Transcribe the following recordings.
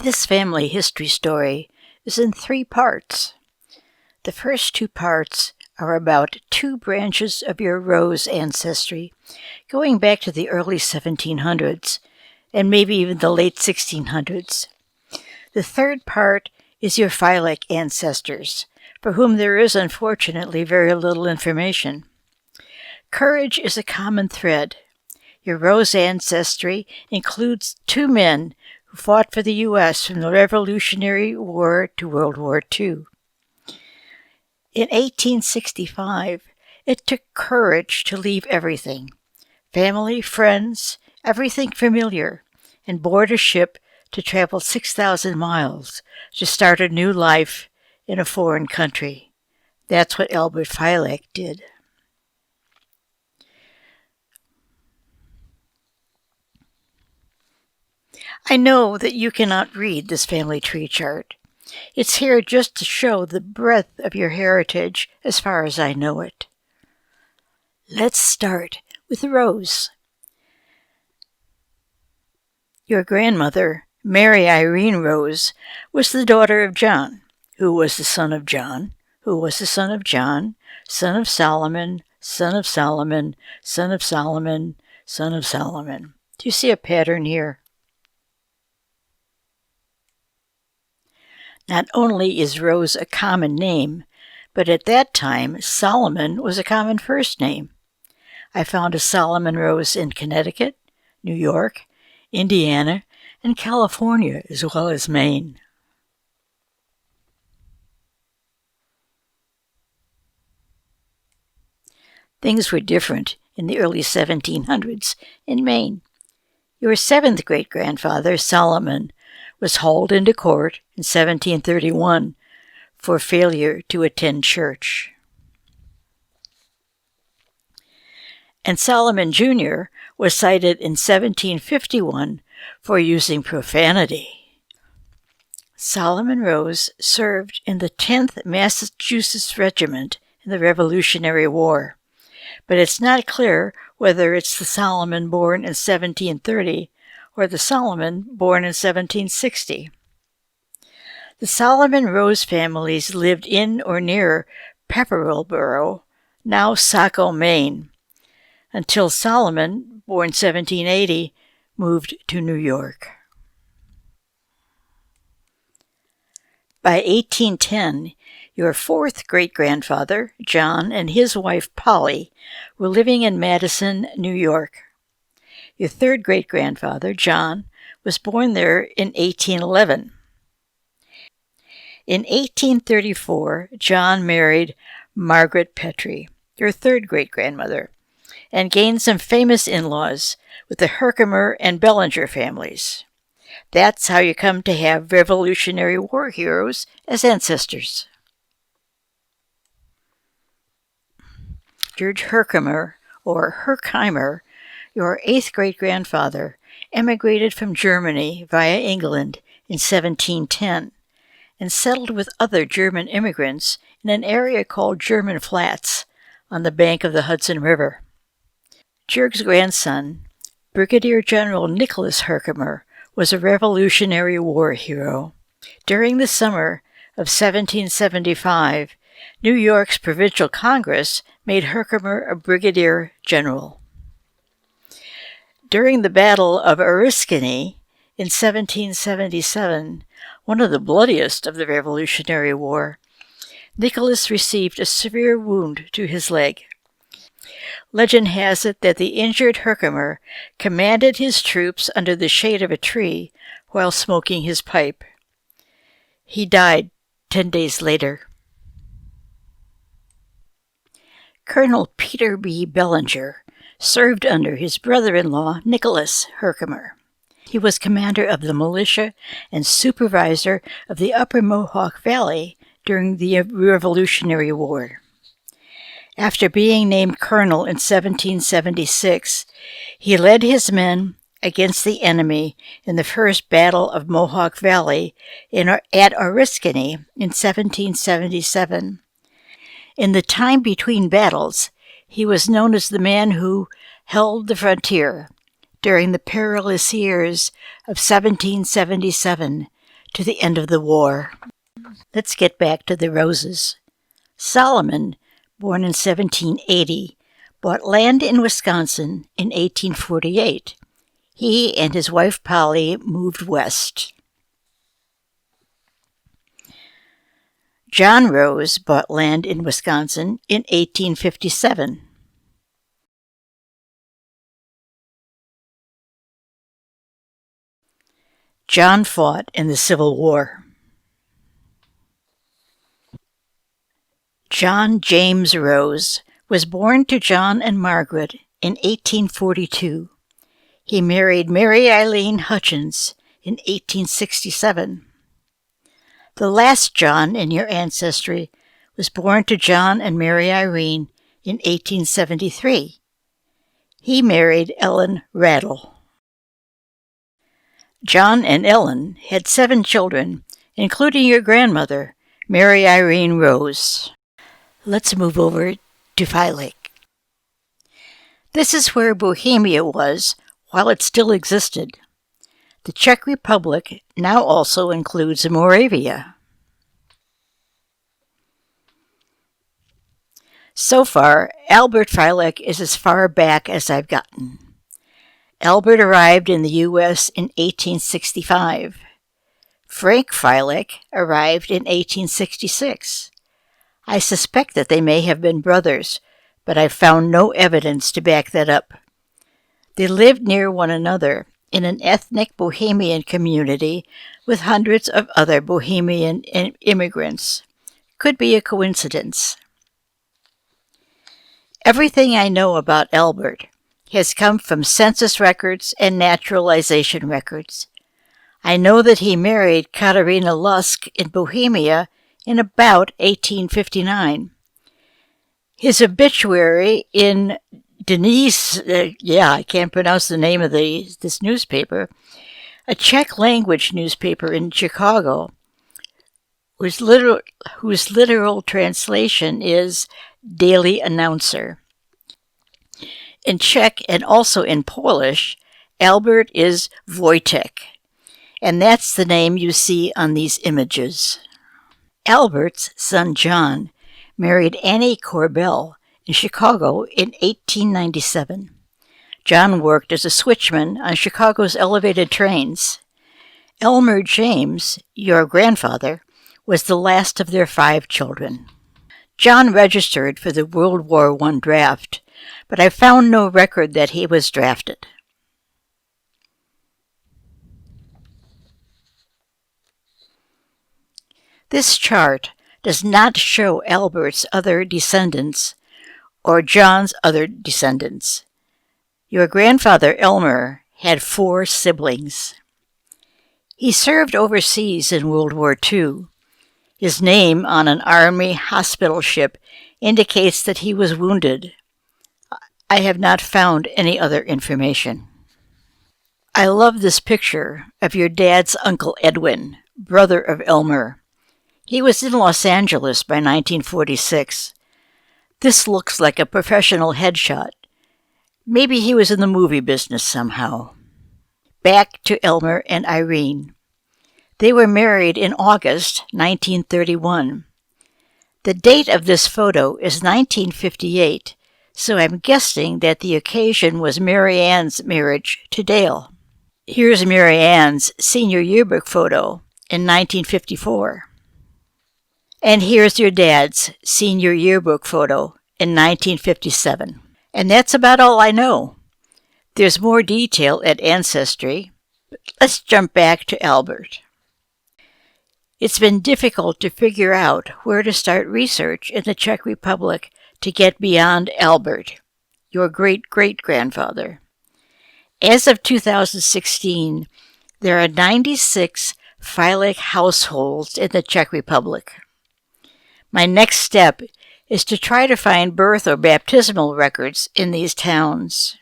This family history story is in 3 parts. The first 2 parts are about 2 branches of your Rose ancestry, going back to the early 1700s, and maybe even the late 1600s. The third part is your Filek ancestors, for whom there is unfortunately very little information. Courage is a common thread. Your Rose ancestry includes 2 men who fought for the U.S. from the Revolutionary War to World War II. In 1865, it took courage to leave everything, family, friends, everything familiar, and board a ship to travel 6,000 miles to start a new life in a foreign country. That's what Elmer Filek did. I know that you cannot read this family tree chart. It's here just to show the breadth of your heritage as far as I know it. Let's start with Rose. Your grandmother, Mary Irene Rose, was the daughter of John, who was the son of John, who was the son of John, son of Solomon, son of Solomon, son of Solomon, son of Solomon. Do you see a pattern here? Not only is Rose a common name, but at that time, Solomon was a common first name. I found a Solomon Rose in Connecticut, New York, Indiana, and California, as well as Maine. Things were different in the early 1700s in Maine. Your 7th great-grandfather, Solomon, was hauled into court in 1731 for failure to attend church. And Solomon Jr. was cited in 1751 for using profanity. Solomon Rose served in the 10th Massachusetts Regiment in the Revolutionary War, but it's not clear whether it's the Solomon born in 1730 or the Solomon born in 1760. The Solomon Rose families lived in or near Pepperellboro, now Saco, Maine, until Solomon, born 1780, moved to New York. By 1810, your 4th great-grandfather, John, and his wife, Polly, were living in Madison, New York. Your 3rd great-grandfather, John, was born there in 1811. In 1834, John married Margaret Petrie, your 3rd great-grandmother, and gained some famous in-laws with the Herkimer and Bellinger families. That's how you come to have Revolutionary War heroes as ancestors. George Herkimer, or Herkheimer, your 8th great-grandfather, emigrated from Germany via England in 1710 and settled with other German immigrants in an area called German Flats on the bank of the Hudson River. George's grandson, Brigadier General Nicholas Herkimer, was a Revolutionary War hero. During the summer of 1775, New York's Provincial Congress made Herkimer a brigadier general. During the Battle of Oriskany in 1777, one of the bloodiest of the Revolutionary War, Nicholas received a severe wound to his leg. Legend has it that the injured Herkimer commanded his troops under the shade of a tree while smoking his pipe. He died 10 days later. Colonel Peter B. Bellinger served under his brother-in-law Nicholas Herkimer. He was commander of the militia and supervisor of the Upper Mohawk Valley during the Revolutionary War. After being named colonel in 1776, he led his men against the enemy in the First Battle of Mohawk Valley at Oriskany in 1777. In the time between battles, he was known as the man who held the frontier during the perilous years of 1777 to the end of the war. Let's get back to the Roses. Solomon, born in 1780, bought land in Wisconsin in 1848. He and his wife Polly moved west. John Rose bought land in Wisconsin in 1857. John fought in the Civil War. John James Rose was born to John and Margaret in 1842. He married Mary Eileen Hutchins in 1867. The last John in your ancestry was born to John and Mary Irene in 1873. He married Ellen Rattle. John and Ellen had 7 children, including your grandmother, Mary Irene Rose. Let's move over to Filek. This is where Bohemia was while it still existed. The Czech Republic now also includes Moravia. So far, Albert Filek is as far back as I've gotten. Albert arrived in the U.S. in 1865. Frank Filek arrived in 1866. I suspect that they may have been brothers, but I've found no evidence to back that up. They lived near one another in an ethnic Bohemian community with hundreds of other Bohemian immigrants. Could be a coincidence. Everything I know about Albert has come from census records and naturalization records. I know that he married Katarina Lusk in Bohemia in about 1859. His obituary in Denise, I can't pronounce the name of this newspaper, a Czech-language newspaper in Chicago, whose literal translation is Daily Announcer. In Czech and also in Polish, Albert is Wojtek, and that's the name you see on these images. Albert's son John married Annie Corbell in Chicago in 1897. John worked as a switchman on Chicago's elevated trains. Elmer James, your grandfather, was the last of their 5 children. John registered for the World War I draft, but I found no record that he was drafted. This chart does not show Albert's other descendants or John's other descendants. Your grandfather Elmer had 4 siblings. He served overseas in World War II. His name on an Army hospital ship indicates that he was wounded. I have not found any other information. I love this picture of your dad's Uncle Edwin, brother of Elmer. He was in Los Angeles by 1946. This looks like a professional headshot. Maybe he was in the movie business somehow. Back to Elmer and Irene. They were married in August 1931. The date of this photo is 1958, so I'm guessing that the occasion was Mary Ann's marriage to Dale. Here's Mary Ann's senior yearbook photo in 1954. And here's your dad's senior yearbook photo in 1957. And that's about all I know. There's more detail at Ancestry, but let's jump back to Albert. It's been difficult to figure out where to start research in the Czech Republic to get beyond Albert, your great-great-grandfather. As of 2016, there are 96 Filek households in the Czech Republic. My next step is to try to find birth or baptismal records in these towns.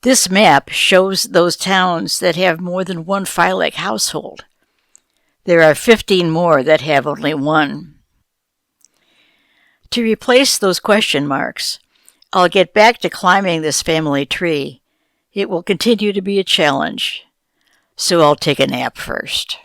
This map shows those towns that have more than one Filek household. There are 15 more that have only one. To replace those question marks, I'll get back to climbing this family tree. It will continue to be a challenge. So I'll take a nap first.